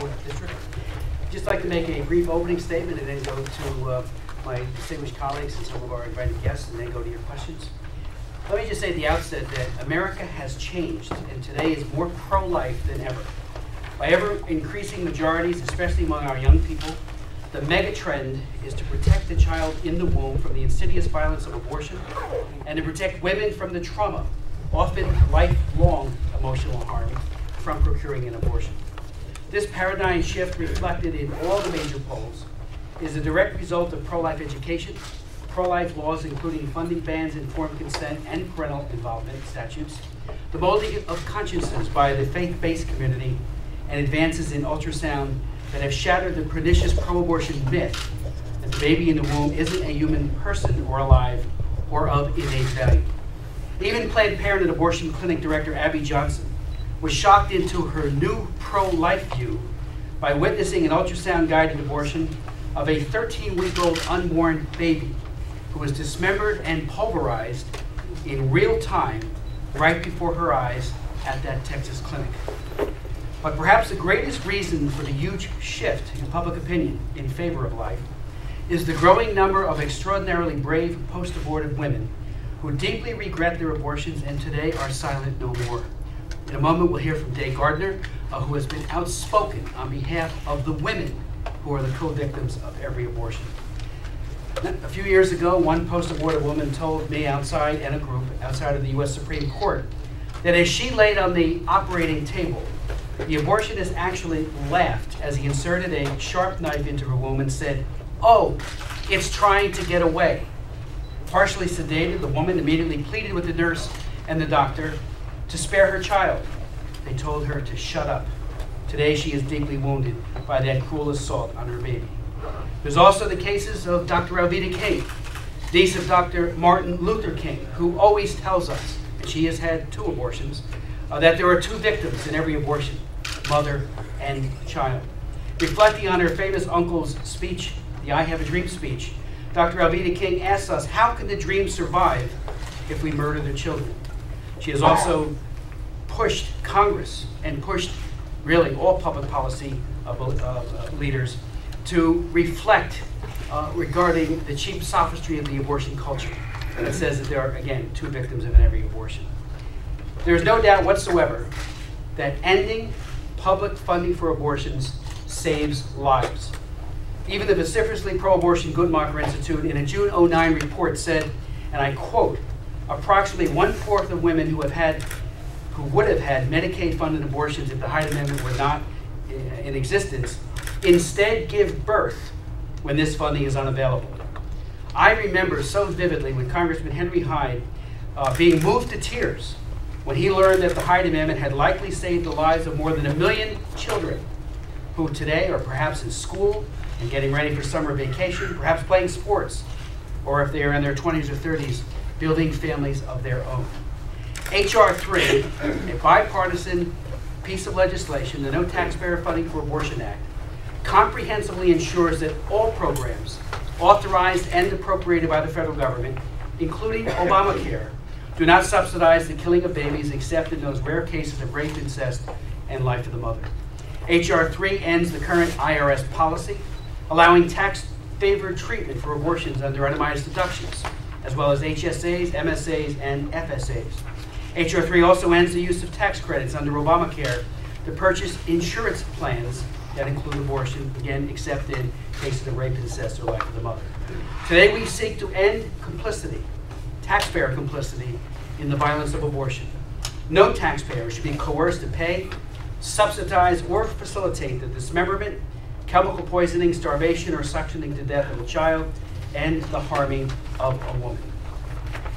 4th District. I'd just like to make a brief opening statement and then go to my distinguished colleagues and some of our invited guests, and then go to your questions. Let me just say at the outset that America has changed and today is more pro-life than ever. By ever-increasing majorities, especially among our young people, the mega trend is to protect the child in the womb from the insidious violence of abortion and to protect women from the trauma, often lifelong emotional harm, from procuring an abortion. This paradigm shift, reflected in all the major polls, is a direct result of pro-life education, pro-life laws including funding bans, informed consent, and parental involvement statutes, the molding of consciences by the faith-based community, and advances in ultrasound that have shattered the pernicious pro-abortion myth that the baby in the womb isn't a human person or alive or of innate value. Even Planned Parenthood abortion clinic director Abby Johnson was shocked into her new pro-life view by witnessing an ultrasound-guided abortion of a 13-week-old unborn baby who was dismembered and pulverized in real time right before her eyes at that Texas clinic. But perhaps the greatest reason for the huge shift in public opinion in favor of life is the growing number of extraordinarily brave post-abortive women who deeply regret their abortions and today are silent no more. In a moment, we'll hear from Day Gardner, who has been outspoken on behalf of the women who are the co-victims of every abortion. A few years ago, one post-abortive woman told me outside and a group outside of the U.S. Supreme Court that as she laid on the operating table, the abortionist actually laughed as he inserted a sharp knife into her womb and said, "Oh, it's trying to get away." Partially sedated, the woman immediately pleaded with the nurse and the doctor to spare her child. They told her to shut up. Today she is deeply wounded by that cruel assault on her baby. There's also the cases of Dr. Alveda King, niece of Dr. Martin Luther King, who always tells us, and she has had 2 abortions, that there are 2 victims in every abortion, mother and child. Reflecting on her famous uncle's speech, the I Have a Dream speech, Dr. Alveda King asks us, how can the dream survive if we murder the children? She has also pushed Congress and pushed really all public policy leaders to reflect regarding the cheap sophistry of the abortion culture. And it says that there are, again, 2 victims of every abortion. There is no doubt whatsoever that ending public funding for abortions saves lives. Even the vociferously pro-abortion Guttmacher Institute in a June '09 report said, and I quote, approximately 1/4 of women who would have had Medicaid-funded abortions if the Hyde Amendment were not in existence, instead give birth when this funding is unavailable. I remember so vividly when Congressman Henry Hyde being moved to tears when he learned that the Hyde Amendment had likely saved the lives of more than 1 million children who today are perhaps in school and getting ready for summer vacation, perhaps playing sports, or if they are in their 20s or 30s, building families of their own. H.R. 3, a bipartisan piece of legislation, the No Taxpayer Funding for Abortion Act, comprehensively ensures that all programs authorized and appropriated by the federal government, including Obamacare, do not subsidize the killing of babies except in those rare cases of rape, incest, and life of the mother. H.R. 3 ends the current IRS policy, allowing tax-favored treatment for abortions under itemized deductions, as well as HSAs, MSAs, and FSAs. H.R. 3 also ends the use of tax credits under Obamacare to purchase insurance plans that include abortion, again, except in cases of rape, incest, or life of the mother. Today we seek to end complicity, taxpayer complicity, in the violence of abortion. No taxpayer should be coerced to pay, subsidize, or facilitate the dismemberment, chemical poisoning, starvation, or suctioning to death of a child, and the harming of a woman.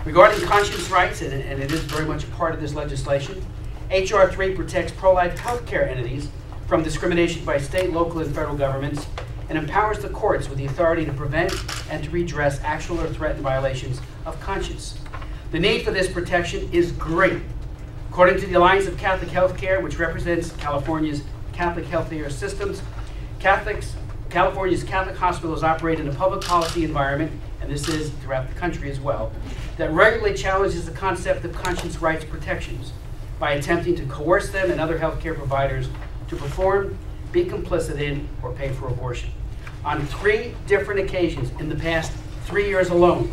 Regarding conscience rights, and it is very much a part of this legislation, H.R. 3 protects pro-life healthcare entities from discrimination by state, local, and federal governments, and empowers the courts with the authority to prevent and to redress actual or threatened violations of conscience. The need for this protection is great. According to the Alliance of Catholic Healthcare, which represents California's Catholic healthcare systems, California's Catholic hospitals operate in a public policy environment, and this is throughout the country as well, that regularly challenges the concept of conscience rights protections by attempting to coerce them and other healthcare providers to perform be complicit in or pay for abortion. On 3 different occasions in the past 3 years alone,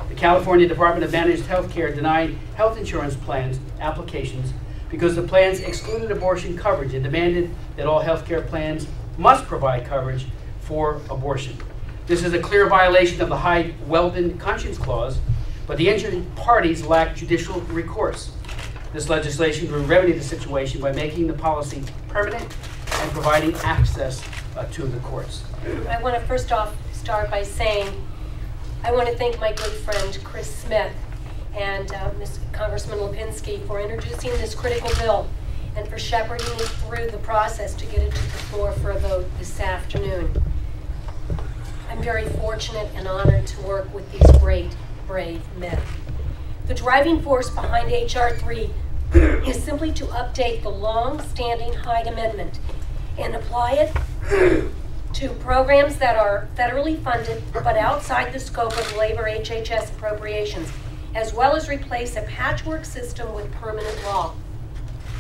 the California Department of Managed Health Care denied health insurance plans applications because the plans excluded abortion coverage and demanded that all health care plans must provide coverage for abortion. This is a clear violation of the Hyde-Weldon Conscience Clause, but the injured parties lack judicial recourse. This legislation will remedy the situation by making the policy permanent and providing access to the courts. I want to first off start by saying I want to thank my good friend Chris Smith and Congressman Lipinski for introducing this critical bill and for shepherding it through the process to get it to the floor for a vote this afternoon. I'm very fortunate and honored to work with these great, brave men. The driving force behind H.R. 3 is simply to update the long-standing Hyde Amendment and apply it to programs that are federally funded but outside the scope of labor HHS appropriations, as well as replace a patchwork system with permanent law.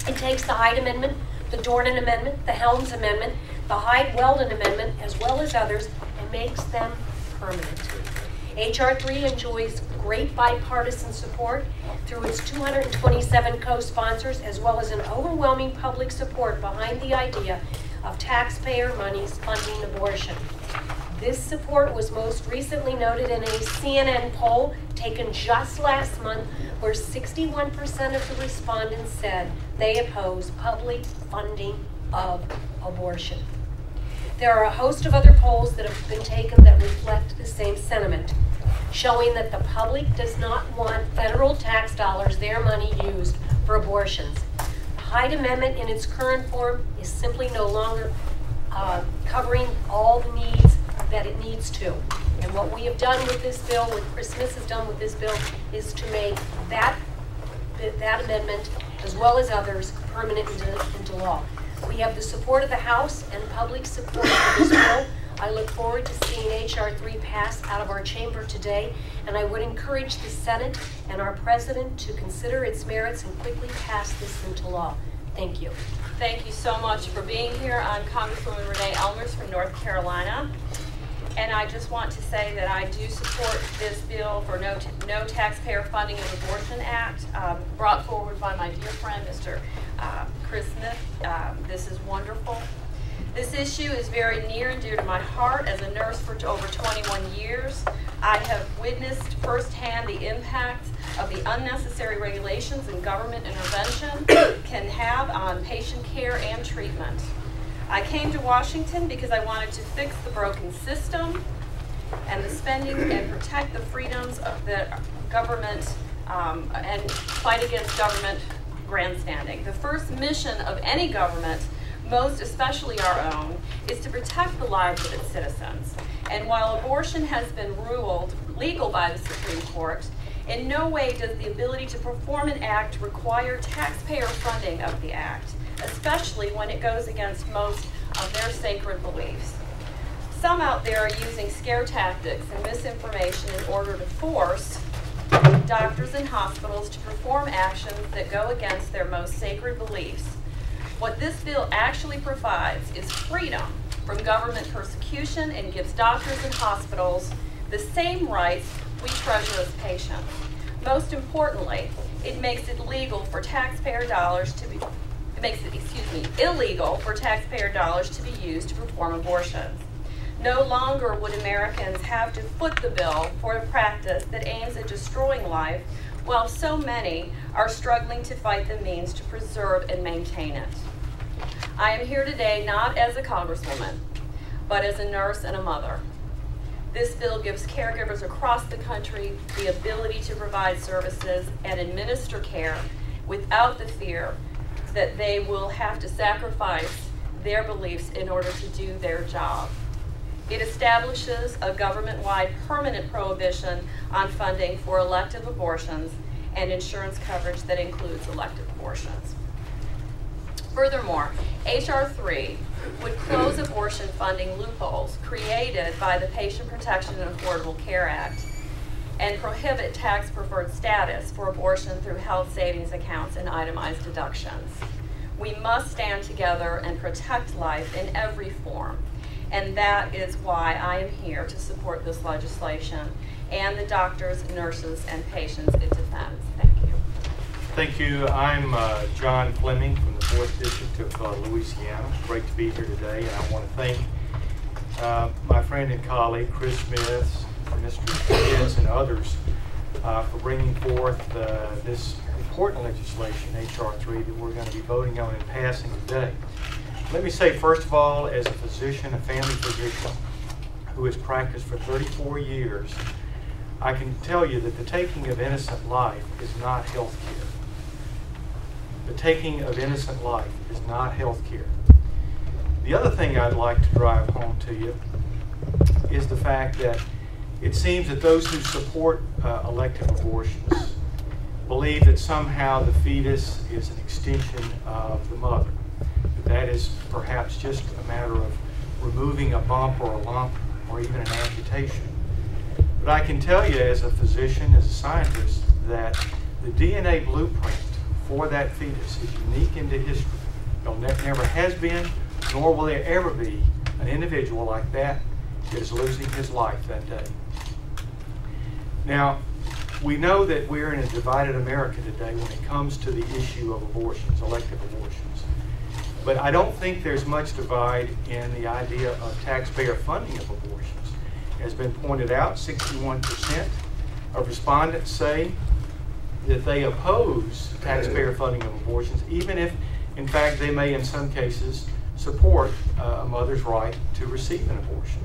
It takes the Hyde Amendment, the Dornan Amendment, the Helms Amendment, the Hyde-Weldon Amendment, as well as others, and makes them permanent. H.R. 3 enjoys great bipartisan support through its 227 co-sponsors, as well as an overwhelming public support behind the idea of taxpayer monies funding abortion. This support was most recently noted in a CNN poll taken just last month, where 61% of the respondents said they oppose public funding of abortion. There are a host of other polls that have been taken that reflect the same sentiment, showing that the public does not want federal tax dollars, their money, used for abortions. The Hyde Amendment in its current form is simply no longer covering all the needs that it needs to. And what we have done with this bill, what Chris Smith has done with this bill, is to make that amendment, as well as others, permanent into law. We have the support of the House and public support for this bill. I look forward to seeing H.R. 3 pass out of our chamber today, and I would encourage the Senate and our President to consider its merits and quickly pass this into law. Thank you. Thank you so much for being here. I'm Congresswoman Renee Elmers from North Carolina. And I just want to say that I do support this bill for no Taxpayer Funding of Abortion Act, brought forward by my dear friend, Mr. Chris Smith. This is wonderful. This issue is very near and dear to my heart. As a nurse for over 21 years, I have witnessed firsthand the impact of the unnecessary regulations and government intervention can have on patient care and treatment. I came to Washington because I wanted to fix the broken system and the spending and protect the freedoms of the government and fight against government grandstanding. The first mission of any government, most especially our own, is to protect the lives of its citizens. And while abortion has been ruled legal by the Supreme Court, in no way does the ability to perform an act require taxpayer funding of the act, especially when it goes against most of their sacred beliefs. Some out there are using scare tactics and misinformation in order to force doctors and hospitals to perform actions that go against their most sacred beliefs. What this bill actually provides is freedom from government persecution and gives doctors and hospitals the same rights we treasure as patients. Most importantly, it makes it illegal for taxpayer dollars to be illegal for taxpayer dollars to be used to perform abortions. No longer would Americans have to foot the bill for a practice that aims at destroying life, while so many are struggling to fight the means to preserve and maintain it. I am here today not as a congresswoman, but as a nurse and a mother. This bill gives caregivers across the country the ability to provide services and administer care without the fear that they will have to sacrifice their beliefs in order to do their job. It establishes a government-wide permanent prohibition on funding for elective abortions and insurance coverage that includes elective abortions. Furthermore, H.R. 3 would close abortion funding loopholes created by the Patient Protection and Affordable Care Act and prohibit tax-preferred status for abortion through health savings accounts and itemized deductions. We must stand together and protect life in every form. And that is why I am here to support this legislation and the doctors, nurses, and patients it defends. Thank you. Thank you. I'm John Fleming from the 4th District of Louisiana. Great to be here today, and I want to thank my friend and colleague, Chris Smith, Mr. Gibbs, and others for bringing forth this important legislation, H.R. 3, that we're going to be voting on and passing today. Let me say, first of all, as a physician, a family physician who has practiced for 34 years, I can tell you that the taking of innocent life is not health care. The taking of innocent life is not health care. The other thing I'd like to drive home to you is the fact that it seems that those who support elective abortions believe that somehow the fetus is an extension of the mother. That is perhaps just a matter of removing a bump or a lump or even an amputation. But I can tell you as a physician, as a scientist, that the DNA blueprint for that fetus is unique into history. Never has been, nor will there ever be an individual like that is losing his life that day. Now, we know that we're in a divided America today when it comes to the issue of abortions, elective abortions. But I don't think there's much divide in the idea of taxpayer funding of abortions. As has been pointed out, 61% of respondents say that they oppose taxpayer funding of abortions, even if, in fact, they may in some cases support a mother's right to receive an abortion.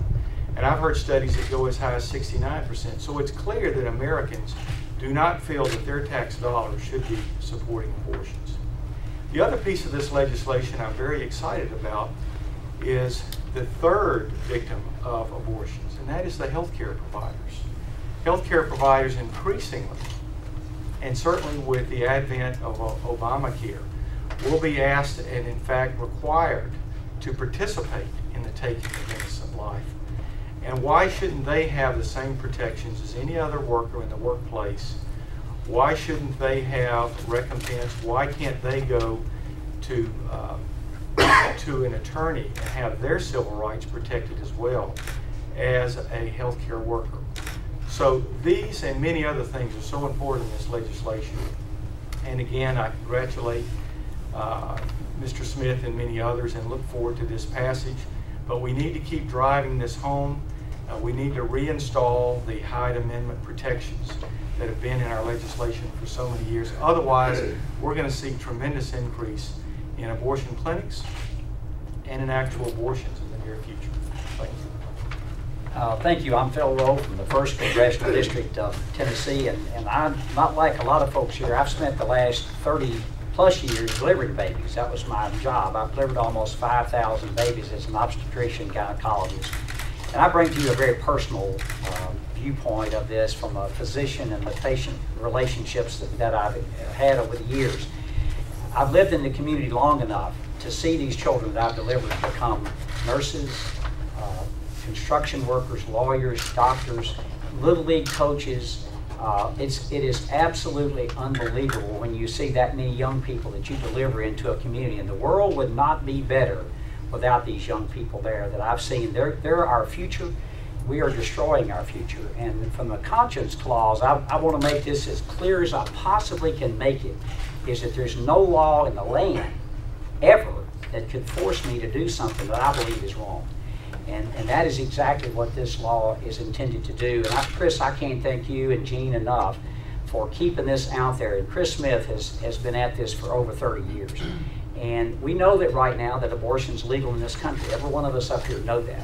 And I've heard studies that go as high as 69%. So it's clear that Americans do not feel that their tax dollars should be supporting abortions. The other piece of this legislation I'm very excited about is the third victim of abortions, and that is the healthcare providers. Healthcare providers increasingly, and certainly with the advent of Obamacare, will be asked and in fact required to participate in the taking of innocent life. And why shouldn't they have the same protections as any other worker in the workplace? Why shouldn't they have recompense? Why can't they go to an attorney and have their civil rights protected as well as a healthcare worker? So these and many other things are so important in this legislation. And again, I congratulate Mr. Smith and many others and look forward to this passage. But we need to keep driving this home. We need to reinstall the Hyde Amendment protections that have been in our legislation for so many years. Otherwise, we're going to see tremendous increase in abortion clinics and in actual abortions in the near future. Thank you. Thank you. I'm Phil Rowe from the 1st Congressional District of Tennessee, and I'm not like a lot of folks here. I've spent the last 30+ years delivering babies. That was my job. I've delivered almost 5,000 babies as an obstetrician gynecologist. And I bring to you a very personal viewpoint of this from a physician and the patient relationships that I've had over the years. I've lived in the community long enough to see these children that I've delivered become nurses, construction workers, lawyers, doctors, Little League coaches. It is absolutely unbelievable when you see that many young people that you deliver into a community. And the world would not be better without these young people there that I've seen. They're our future. We are destroying our future. And from the conscience clause, I want to make this as clear as I possibly can make it, is that there's no law in the land ever that could force me to do something that I believe is wrong. And that is exactly what this law is intended to do. And Chris, I can't thank you and Jean enough for keeping this out there. And Chris Smith has been at this for over 30 years. And we know that right now that abortion is legal in this country. Every one of us up here know that.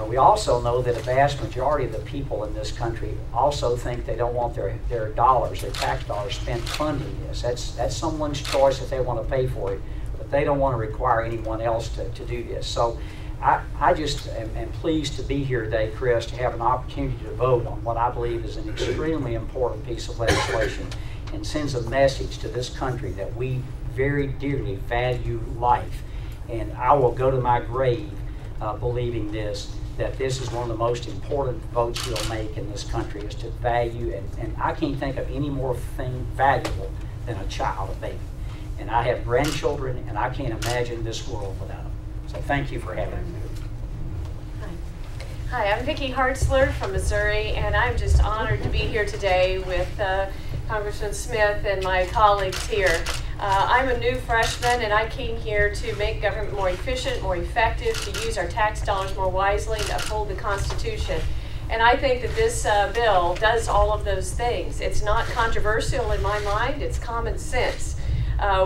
We also know that a vast majority of the people in this country also think they don't want their dollars, their tax dollars, spent funding this. That's someone's choice if they want to pay for it, but they don't want to require anyone else to do this. So I just am pleased to be here today, Chris, to have an opportunity to vote on what I believe is an extremely important piece of legislation and sends a message to this country that we very dearly value life. And I will go to my grave believing this, that this is one of the most important votes we'll make in this country, is to value, and I can't think of any more thing valuable than a child, a baby. and I have grandchildren, and I can't imagine this world without them. So thank you for having me. Hi, I'm Vicki Hartzler from Missouri, and I'm just honored to be here today with Congressman Smith and my colleagues here. I'm a new freshman, and I came here to make government more efficient, more effective, to use our tax dollars more wisely, to uphold the Constitution. And I think that this bill does all of those things. It's not controversial in my mind, it's common sense.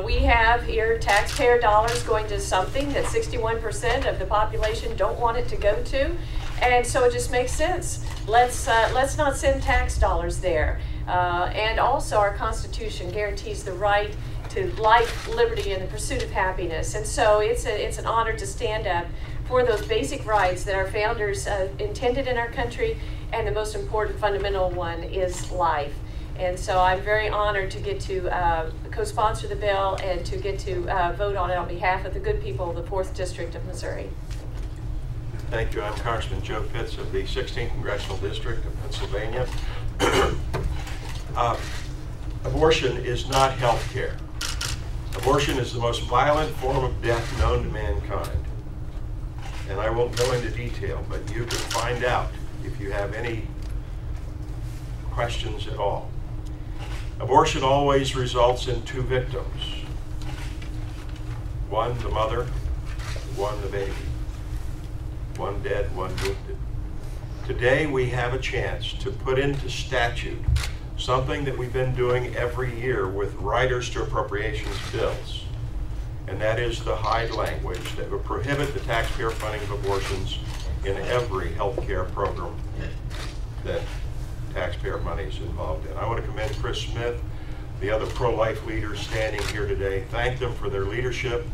We have here taxpayer dollars going to something that 61% of the population don't want it to go to. And so it just makes sense. Let's not send tax dollars there. And also our Constitution guarantees the right to life, liberty, and the pursuit of happiness. And so it's an honor to stand up for those basic rights that our founders intended in our country, and the most important fundamental one is life. And so I'm very honored to get to co-sponsor the bill and to get to vote on it on behalf of the good people of the 4th District of Missouri. Thank you. I'm Congressman Joe Pitts of the 16th Congressional District of Pennsylvania. Abortion is not health care. Abortion is the most violent form of death known to mankind. And I won't go into detail, but you can find out if you have any questions at all. Abortion always results in 2 victims. One, the mother, one, the baby. One dead, one wounded. Today we have a chance to put into statute something that we've been doing every year with riders to appropriations bills, and that is the Hyde language that would prohibit the taxpayer funding of abortions in every health care program that taxpayer money is involved in. I want to commend Chris Smith, the other pro-life leaders standing here today, thank them for their leadership.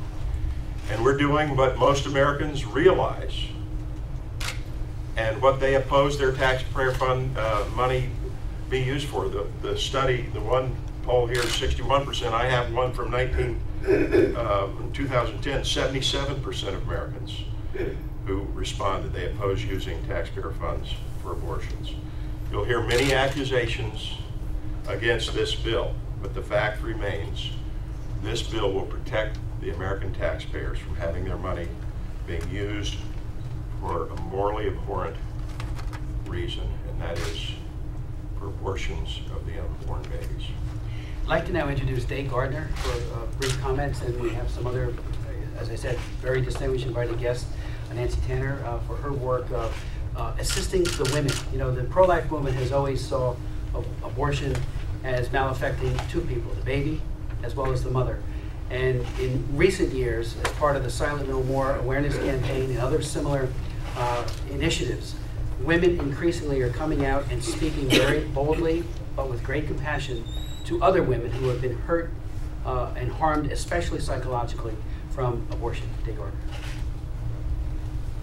And we're doing what most Americans realize, and what they oppose their taxpayer fund money be used for. The study, the one poll here is 61%. I have one from 2010, 77% of Americans who responded they oppose using taxpayer funds for abortions. You'll hear many accusations against this bill, but the fact remains, this bill will protect the American taxpayers from having their money being used for a morally abhorrent reason, and that is for abortions of the unborn babies. I'd like to now introduce Dave Gardner for brief comments, and we have some other, as I said, very distinguished invited guests, Nancy Tanner, for her work assisting the women. You know, the pro-life movement has always saw abortion as maleffecting 2 people, the baby as well as the mother. And in recent years, as part of the Silent No More awareness campaign and other similar initiatives, women increasingly are coming out and speaking very boldly, but with great compassion, to other women who have been hurt and harmed, especially psychologically, from abortion. Dave Gardner.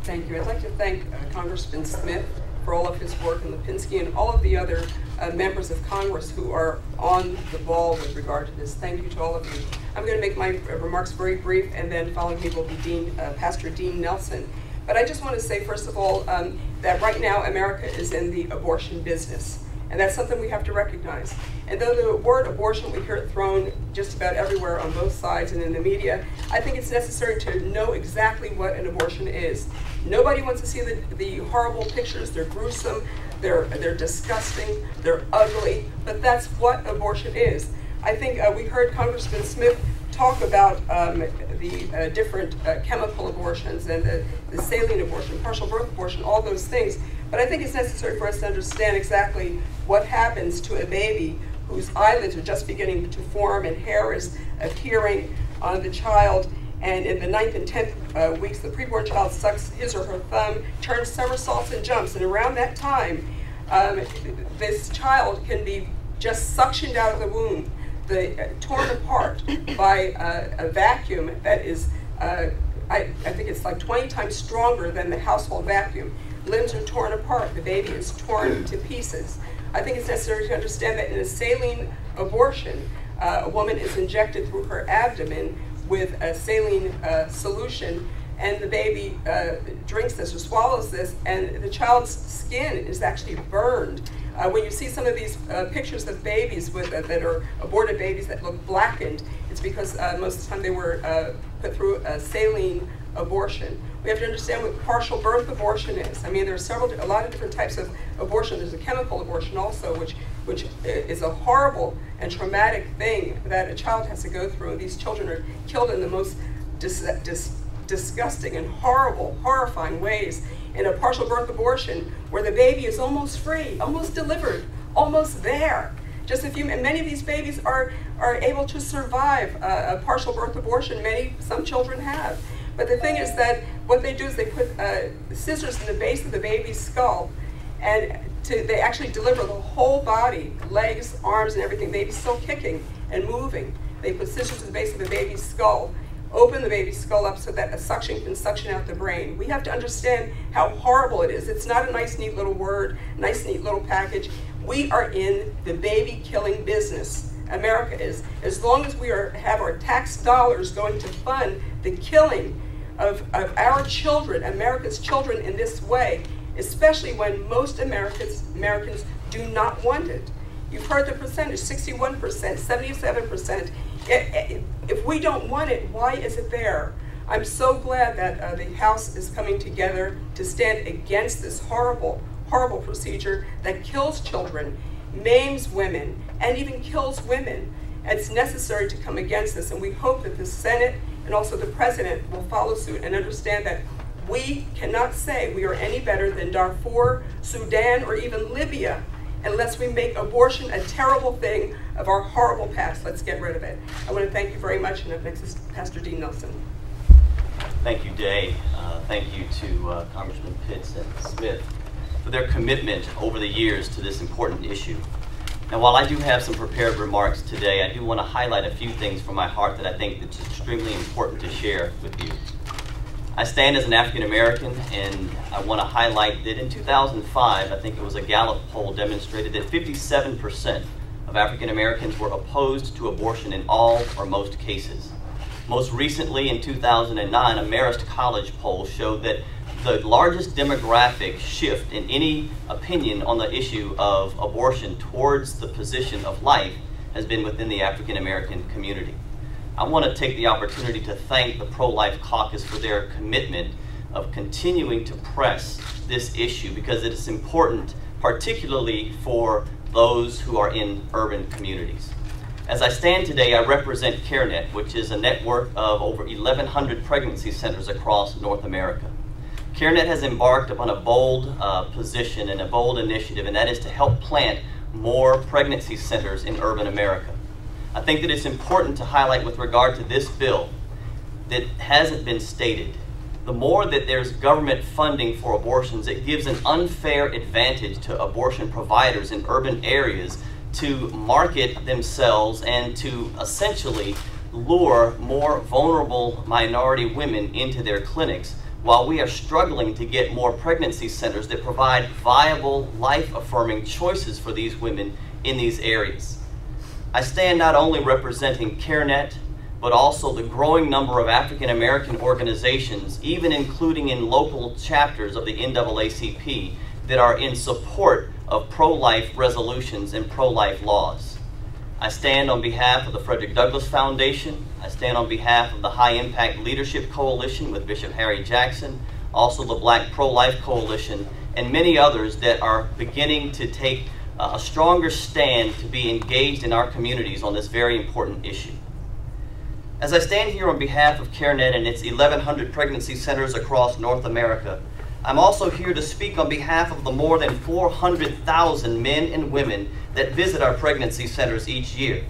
Thank you. I'd like to thank Congressman Smith for all of his work in Lipinski and all of the other members of Congress who are on the ball with regard to this. Thank you to all of you. I'm going to make my remarks very brief, and then following me will be Pastor Dean Nelson. But I just want to say, first of all, that right now America is in the abortion business. And that's something we have to recognize. And though the word abortion, we hear it thrown just about everywhere on both sides and in the media, I think it's necessary to know exactly what an abortion is. Nobody wants to see the horrible pictures. They're gruesome, they're disgusting, they're ugly, but that's what abortion is. I think we heard Congressman Smith talk about the different chemical abortions and the saline abortion, partial birth abortion, all those things. But I think it's necessary for us to understand exactly what happens to a baby whose eyelids are just beginning to form and hair is appearing on the child. And in the 9th and 10th weeks, the preborn child sucks his or her thumb, turns somersaults and jumps. And around that time, this child can be just suctioned out of the womb, torn apart by a vacuum that is, I think it's like 20 times stronger than the household vacuum. Limbs are torn apart. The baby is torn to pieces. I think it's necessary to understand that in a saline abortion, a woman is injected through her abdomen with a saline solution, and the baby drinks this or swallows this, and the child's skin is actually burned When you see some of these pictures of babies that are aborted babies that look blackened, it's because most of the time they were put through a saline abortion. We have to understand what partial birth abortion is. I mean, there are a lot of different types of abortion. There's a chemical abortion also, which is a horrible and traumatic thing that a child has to go through. These children are killed in the most disgusting and horrible, horrifying ways. In a partial birth abortion, where the baby is almost free, almost delivered, almost there. Just a few, and many of these babies are able to survive a partial birth abortion. Some children have. But the thing is that what they do is they put scissors in the base of the baby's skull, and they actually deliver the whole body, legs, arms, and everything. The baby's still kicking and moving. They put scissors in the base of the baby's skull, open the baby's skull up so that a suction can suction out the brain. We have to understand how horrible it is. It's not a nice, neat little word, nice, neat little package. We are in the baby killing business. America is. As long as we have our tax dollars going to fund the killing of our children, America's children, in this way, especially when most Americans do not want it. You've heard the percentage, 61%, 77%. If we don't want it, why is it there? I'm so glad that the House is coming together to stand against this horrible, horrible procedure that kills children, maims women, and even kills women. It's necessary to come against this, and we hope that the Senate and also the President will follow suit and understand that we cannot say we are any better than Darfur, Sudan, or even Libya unless we make abortion a terrible thing of our horrible past. Let's get rid of it. I want to thank you very much, and up next is Pastor Dean Nelson. Thank you, Day. Thank you to Congressman Pitts and Smith for their commitment over the years to this important issue. Now, while I do have some prepared remarks today, I do want to highlight a few things from my heart that I think that's extremely important to share with you. I stand as an African American, and I want to highlight that in 2005, I think it was a Gallup poll demonstrated that 57% of African Americans were opposed to abortion in all or most cases. Most recently, in 2009, a Marist College poll showed that the largest demographic shift in any opinion on the issue of abortion towards the position of life has been within the African American community. I want to take the opportunity to thank the Pro-Life Caucus for their commitment of continuing to press this issue because it is important, particularly for those who are in urban communities. As I stand today, I represent CareNet, which is a network of over 1,100 pregnancy centers across North America. CareNet has embarked upon a bold position and a bold initiative, and that is to help plant more pregnancy centers in urban America. I think that it's important to highlight with regard to this bill that hasn't been stated. The more that there's government funding for abortions, it gives an unfair advantage to abortion providers in urban areas to market themselves and to essentially lure more vulnerable minority women into their clinics, while we are struggling to get more pregnancy centers that provide viable, life-affirming choices for these women in these areas. I stand not only representing CareNet, but also the growing number of African American organizations, even including in local chapters of the NAACP, that are in support of pro-life resolutions and pro-life laws. I stand on behalf of the Frederick Douglass Foundation. I stand on behalf of the High Impact Leadership Coalition with Bishop Harry Jackson, also the Black Pro-Life Coalition, and many others that are beginning to take a stronger stand to be engaged in our communities on this very important issue. As I stand here on behalf of CareNet and its 1,100 pregnancy centers across North America, I'm also here to speak on behalf of the more than 400,000 men and women that visit our pregnancy centers each year.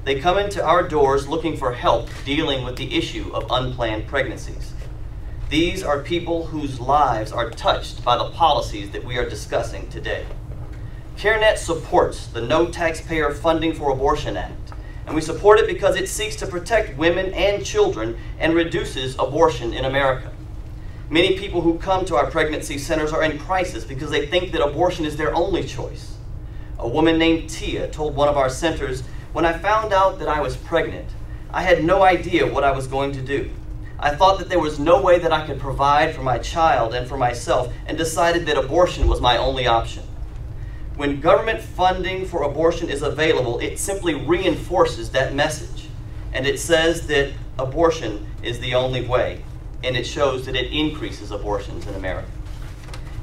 They come into our doors looking for help dealing with the issue of unplanned pregnancies. These are people whose lives are touched by the policies that we are discussing today. CareNet supports the No Taxpayer Funding for Abortion Act, and we support it because it seeks to protect women and children and reduces abortion in America. Many people who come to our pregnancy centers are in crisis because they think that abortion is their only choice. A woman named Tia told one of our centers, "When I found out that I was pregnant, I had no idea what I was going to do. I thought that there was no way that I could provide for my child and for myself, and decided that abortion was my only option." When government funding for abortion is available, it simply reinforces that message. And it says that abortion is the only way, and it shows that it increases abortions in America.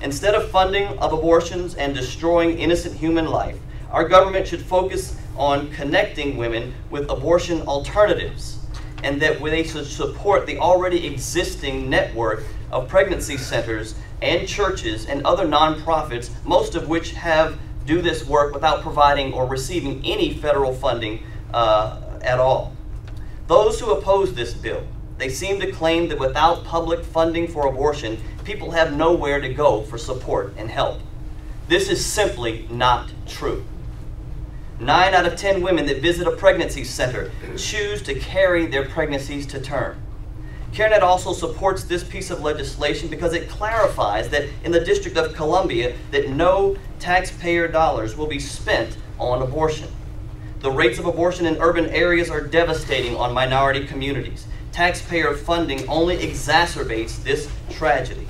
Instead of funding of abortions and destroying innocent human life, our government should focus on connecting women with abortion alternatives, and that they should support the already existing network of pregnancy centers and churches and other nonprofits, most of which do this work without providing or receiving any federal funding at all. Those who oppose this bill, they seem to claim that without public funding for abortion, people have nowhere to go for support and help. This is simply not true. 9 out of 10 women that visit a pregnancy center choose to carry their pregnancies to term. CareNet also supports this piece of legislation because it clarifies that in the District of Columbia that no taxpayer dollars will be spent on abortion. The rates of abortion in urban areas are devastating on minority communities. Taxpayer funding only exacerbates this tragedy.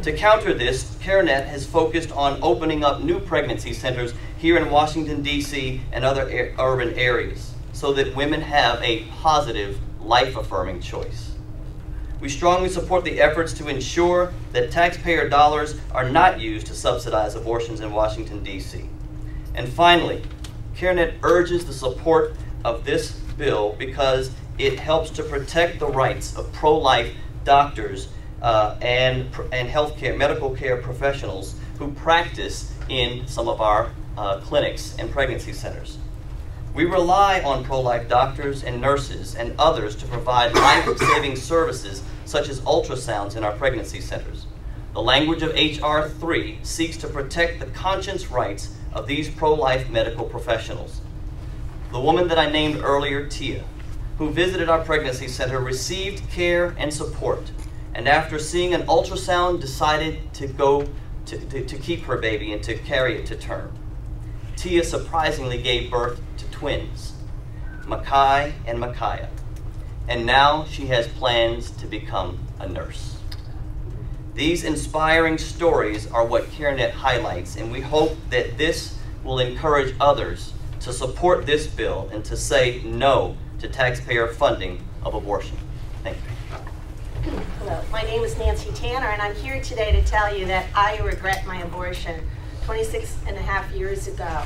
To counter this, CareNet has focused on opening up new pregnancy centers here in Washington, D.C. and other urban areas so that women have a positive, life-affirming choice. We strongly support the efforts to ensure that taxpayer dollars are not used to subsidize abortions in Washington, D.C. And finally, CareNet urges the support of this bill because it helps to protect the rights of pro-life doctors and healthcare, medical care professionals who practice in some of our clinics and pregnancy centers. We rely on pro-life doctors and nurses and others to provide life-saving services such as ultrasounds in our pregnancy centers. The language of H.R. 3 seeks to protect the conscience rights of these pro-life medical professionals. The woman that I named earlier, Tia, who visited our pregnancy center, received care and support, and after seeing an ultrasound decided to go to keep her baby and to carry it to term. Tia surprisingly gave birth to twins, Makai and Micaiah, and now she has plans to become a nurse. These inspiring stories are what CareNet highlights, and we hope that this will encourage others to support this bill and to say no to taxpayer funding of abortion. Thank you. Hello, my name is Nancy Tanner, and I'm here today to tell you that I regret my abortion. 26.5 years ago,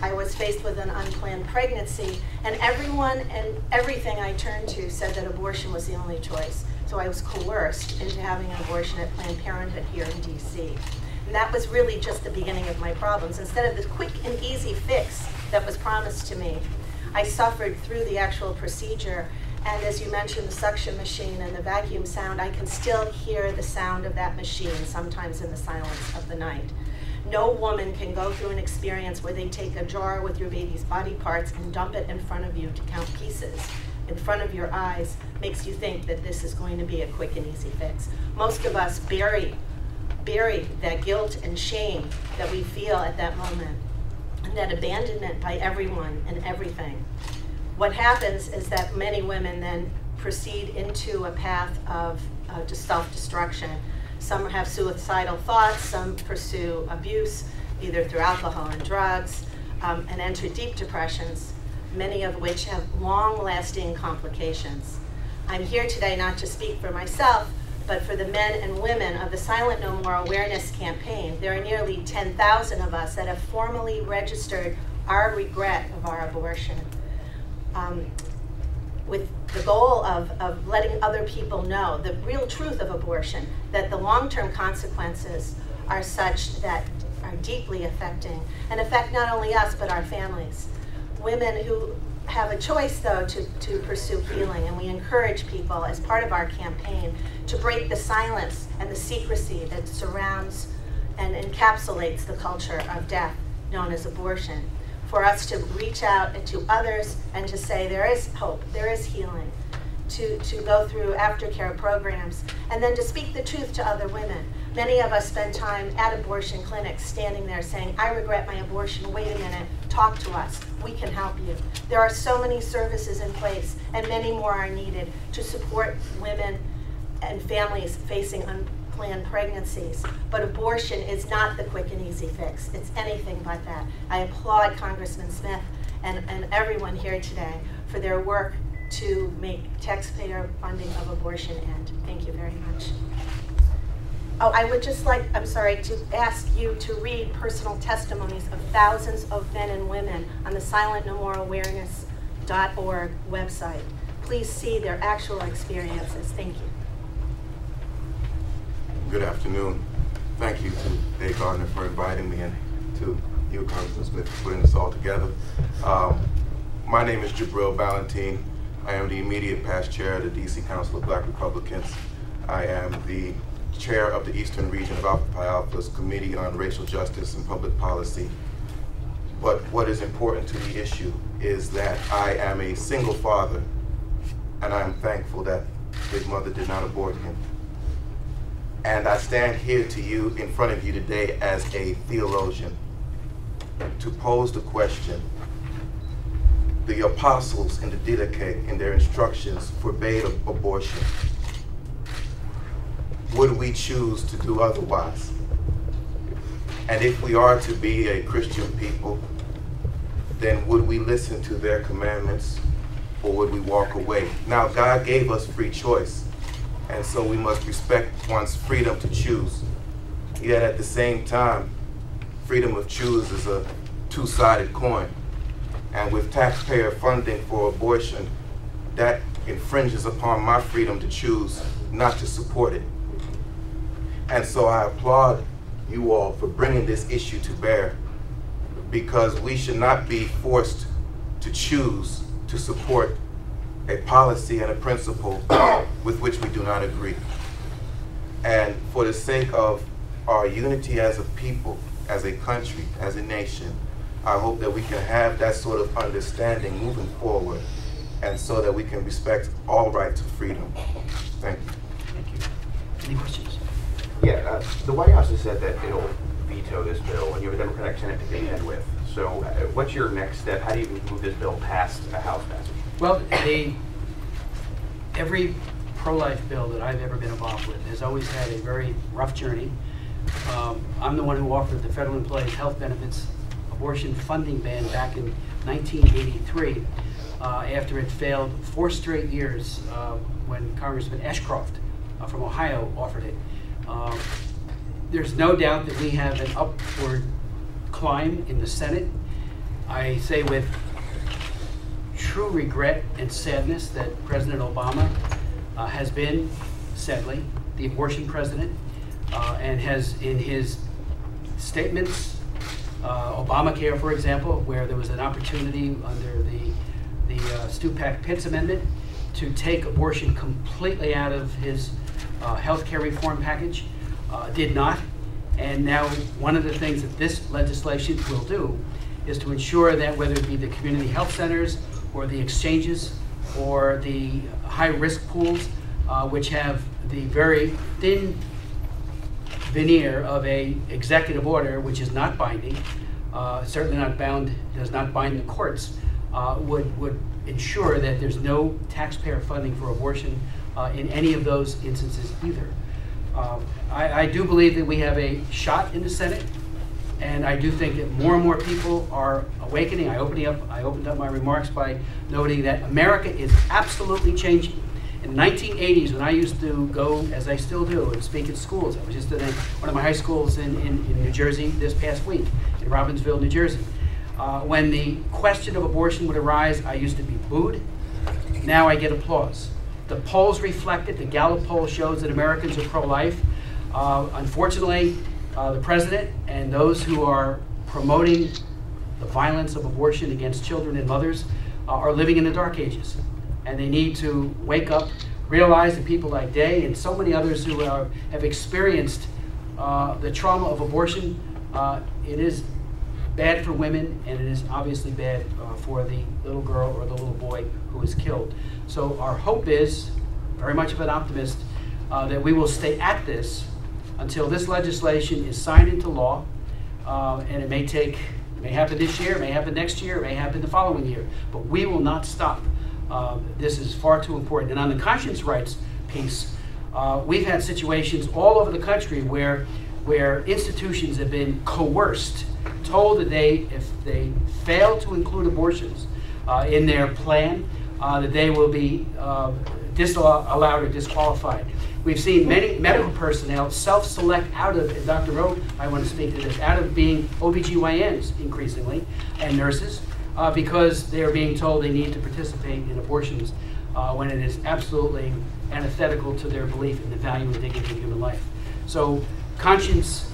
I was faced with an unplanned pregnancy, and everyone and everything I turned to said that abortion was the only choice. So I was coerced into having an abortion at Planned Parenthood here in D.C. And that was really just the beginning of my problems. Instead of the quick and easy fix that was promised to me, I suffered through the actual procedure. And as you mentioned, the suction machine and the vacuum sound, I can still hear the sound of that machine, sometimes in the silence of the night. No woman can go through an experience where they take a jar with your baby's body parts and dump it in front of you to count pieces in front of your eyes, makes you think that this is going to be a quick and easy fix. Most of us bury that guilt and shame that we feel at that moment, and that abandonment by everyone and everything. What happens is that many women then proceed into a path of self-destruction. Some have suicidal thoughts, some pursue abuse, either through alcohol and drugs, and enter deep depressions, many of which have long-lasting complications. I'm here today not to speak for myself, but for the men and women of the Silent No More Awareness Campaign. There are nearly 10,000 of us that have formally registered our regret of our abortion, with the goal of letting other people know the real truth of abortion, that the long-term consequences are such that are deeply affecting, and affect not only us, but our families. Women who have a choice, though, to pursue healing, and we encourage people as part of our campaign to break the silence and the secrecy that surrounds and encapsulates the culture of death known as abortion. For us to reach out to others and to say there is hope, there is healing, to go through aftercare programs, and then to speak the truth to other women. Many of us spend time at abortion clinics standing there saying, I regret my abortion, wait a minute, talk to us, we can help you. There are so many services in place, and many more are needed to support women and families facing unplanned pregnancies. But abortion is not the quick and easy fix. It's anything but that. I applaud Congressman Smith and everyone here today for their work to make taxpayer funding of abortion end. Thank you very much. Oh, I would just like, I'm sorry, to ask you to read personal testimonies of thousands of men and women on the silentnommoreawareness.org website. Please see their actual experiences. Thank you. Good afternoon. Thank you to Dave Gardner for inviting me, and to you, Congressman Smith, for putting this all together. My name is Jabril Ballantine. I am the immediate past chair of the DC Council of Black Republicans. I am the chair of the Eastern Region of Alpha Pi Alpha's Committee on Racial Justice and Public Policy. But what is important to the issue is that I am a single father, and I am thankful that his mother did not abort him. And I stand here to you, in front of you today, as a theologian, to pose the question. The apostles in the Didache, in their instructions, forbade abortion. Would we choose to do otherwise? And if we are to be a Christian people, then would we listen to their commandments, or would we walk away? Now, God gave us free choice, and so we must respect one's freedom to choose. Yet at the same time, freedom of choose is a two-sided coin. And with taxpayer funding for abortion, that infringes upon my freedom to choose not to support it. And so I applaud you all for bringing this issue to bear, because we should not be forced to choose to support a policy and a principle with which we do not agree. And for the sake of our unity as a people, as a country, as a nation, I hope that we can have that sort of understanding moving forward, and so that we can respect all right to freedom. Thank you. Thank you. Any questions? Yeah, the White House has said that it'll veto this bill, and you have a Democratic Senate to contend with. So what's your next step? How do you move this bill past a House passage? Well, every pro-life bill that I've ever been involved with has always had a very rough journey. I'm the one who offered the federal employees health benefits abortion funding ban back in 1983, after it failed 4 straight years when Congressman Ashcroft from Ohio offered it. There's no doubt that we have an upward climb in the Senate. I say with true regret and sadness that President Obama has been, sadly, the abortion president, and has, in his statements, Obamacare, for example, where there was an opportunity under the Stupak-Pitts Amendment to take abortion completely out of his health care reform package, did not. And now one of the things that this legislation will do is to ensure that whether it be the community health centers or the exchanges or the high-risk pools, which have the very thin veneer of a executive order, which is not binding, certainly not bound, does not bind the courts, would ensure that there's no taxpayer funding for abortion in any of those instances either. I do believe that we have a shot in the Senate, and I do think that more and more people are awakening. I opened up my remarks by noting that America is absolutely changing. In the 1980s, when I used to go, as I still do, and speak at schools, I was just at one of my high schools in New Jersey this past week, in Robbinsville, New Jersey. When the question of abortion would arise, I used to be booed. Now I get applause. The polls reflect it. The Gallup poll shows that Americans are pro-life. Unfortunately, the president and those who are promoting the violence of abortion against children and mothers are living in the dark ages. And they need to wake up, realize that people like Day and so many others who have experienced the trauma of abortion, it is bad for women, and it is obviously bad for the little girl or the little boy who is killed. So our hope is, very much of an optimist, that we will stay at this until this legislation is signed into law, and it may happen this year, it may happen next year, it may happen the following year, but we will not stop. This is far too important. And on the conscience rights piece, We've had situations all over the country where institutions have been coerced, told that if they fail to include abortions in their plan, that they will be disallowed or disqualified. We've seen many medical personnel self-select out of, and Dr. Rowe, I want to speak to this, out of being OBGYNs increasingly, and nurses, because they are being told they need to participate in abortions when it is absolutely antithetical to their belief in the value and dignity of human life. So conscience,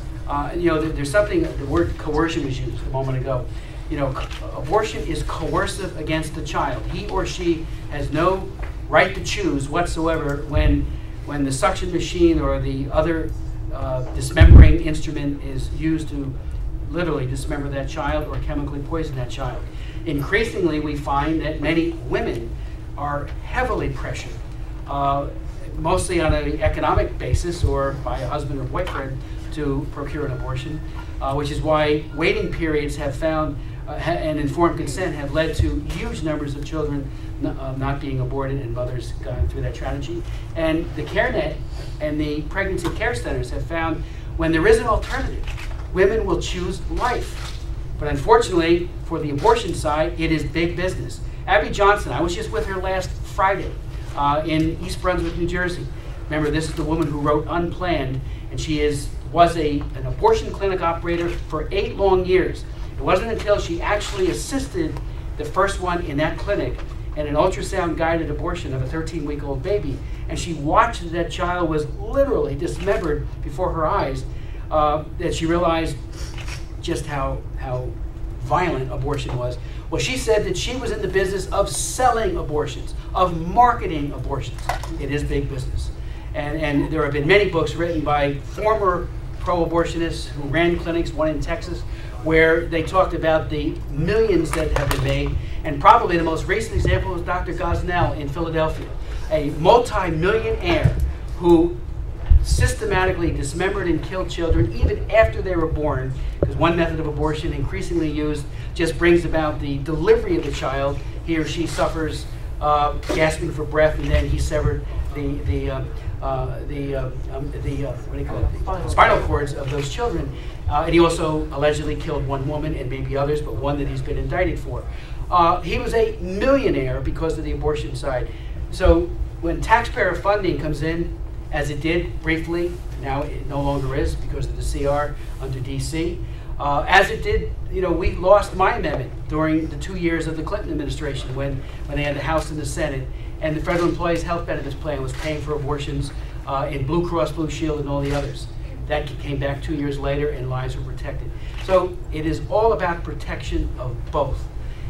there's something, the word coercion was used a moment ago. Abortion is coercive against the child. He or she has no right to choose whatsoever when the suction machine or the other dismembering instrument is used to literally dismember that child or chemically poison that child. Increasingly, we find that many women are heavily pressured, mostly on an economic basis or by a husband or boyfriend, to procure an abortion, which is why waiting periods have found and informed consent have led to huge numbers of children not being aborted and mothers going through that tragedy. And the CareNet and the pregnancy care centers have found when there is an alternative, women will choose life. But unfortunately, for the abortion side, it is big business. Abby Johnson, I was just with her last Friday in East Brunswick, New Jersey. Remember, this is the woman who wrote Unplanned, and she was an abortion clinic operator for 8 long years. It wasn't until she actually assisted the first one in that clinic in an ultrasound-guided abortion of a 13-week-old baby, and she watched as that child was literally dismembered before her eyes, that she realized just how violent abortion was. Well, she said that she was in the business of selling abortions, of marketing abortions. It is big business. And there have been many books written by former pro-abortionists who ran clinics, one in Texas, where they talked about the millions that have been made. And probably the most recent example was Dr. Gosnell in Philadelphia, a multi-millionaire who systematically dismembered and killed children even after they were born, because one method of abortion increasingly used just brings about the delivery of the child. He or she suffers gasping for breath, and then he severed the spinal cords of those children. And he also allegedly killed one woman and maybe others, but one that he's been indicted for. He was a millionaire because of the abortion side. So when taxpayer funding comes in, as it did briefly, now it no longer is because of the CR under DC, as it did, we lost my amendment during the 2 years of the Clinton administration when they had the House and the Senate, and the Federal Employees Health Benefits Plan was paying for abortions in Blue Cross Blue Shield and all the others. That came back 2 years later and lives were protected. So it is all about protection of both.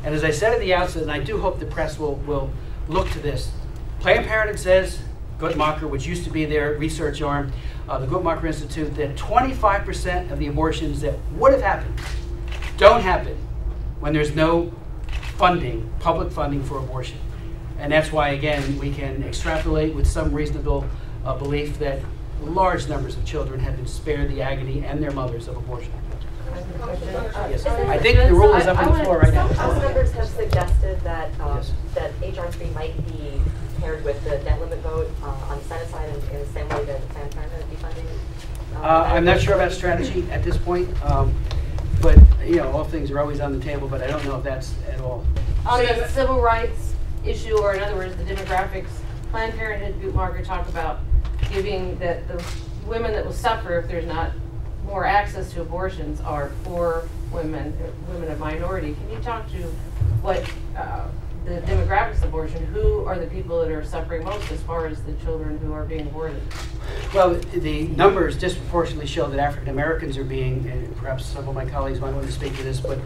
And as I said at the outset, and I do hope the press will look to this, Planned Parenthood says, Guttmacher, which used to be their research arm, the Guttmacher Institute, that 25% of the abortions that would have happened don't happen when there's no funding, public funding for abortion. And that's why, again, we can extrapolate with some reasonable belief that large numbers of children have been spared the agony and their mothers of abortion. Yes. I think the rule is up on the floor right now. Some House members have suggested that Yes. that H.R. 3 might be paired with the debt limit vote on the Senate side in the same way that Planned Parenthood defunding. I'm not sure about strategy at this point, but all things are always on the table. But I don't know if that's at all. On the civil rights issue, or in other words, the demographics, Planned Parenthood, Guttmacher talk about giving that the women that will suffer if there's not more access to abortions are poor women, women of minority. Can you talk to what the demographics of abortion? Who are the people that are suffering most as far as the children who are being aborted? Well, the numbers disproportionately show that African Americans are being, and perhaps some of my colleagues might want to speak to this, but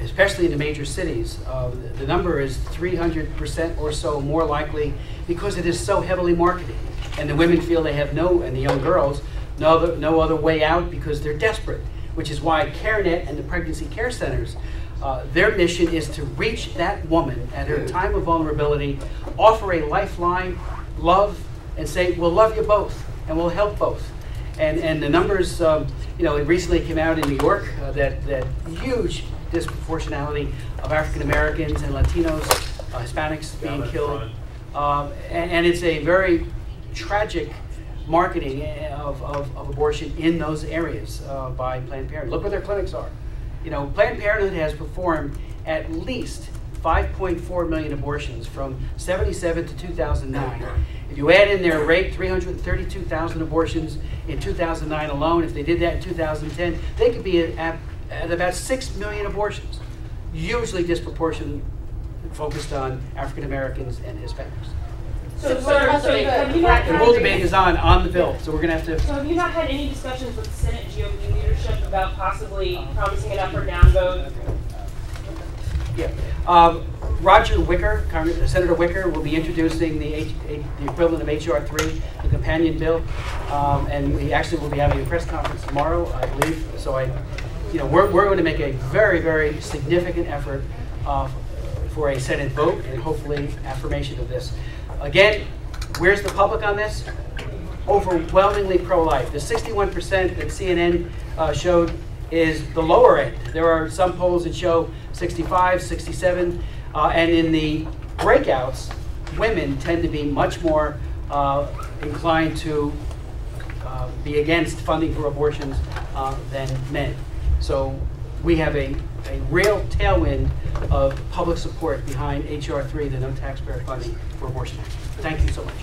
especially in the major cities, the number is 300% or so more likely because it is so heavily marketed. And the women feel they have and the young girls, no other way out because they're desperate, which is why CareNet and the pregnancy care centers, their mission is to reach that woman at her time of vulnerability, offer a lifeline, love, and say, we'll love you both and we'll help both. And the numbers, it recently came out in New York that huge disproportionality of African Americans and Latinos, Hispanics being killed. And it's a very tragic marketing of abortion in those areas by Planned Parenthood. Look where their clinics are. You know, Planned Parenthood has performed at least 5.4 million abortions from 77 to 2009. If you add in their rate, 332,000 abortions in 2009 alone, if they did that in 2010, they could be at about 6 million abortions, usually disproportionately focused on African Americans and Hispanics. So, have you not The had rule debate is on the bill, so we're going to have to... So have you not had any discussions with the Senate GOP leadership about possibly promising an up or down vote? Yeah. Roger Wicker, Senator Wicker, will be introducing the equivalent of H.R. 3, the companion bill, and he actually will be having a press conference tomorrow, I believe. So we're going to make a very, very significant effort for a Senate vote and hopefully affirmation of this. Again, where's the public on this? Overwhelmingly pro-life. The 61% that CNN showed is the lower end. There are some polls that show 65, 67, and in the breakouts, women tend to be much more inclined to be against funding for abortions than men. So we have a real tailwind of public support behind H.R. 3, the No Taxpayer Funding for Abortion Act. Thank you so much.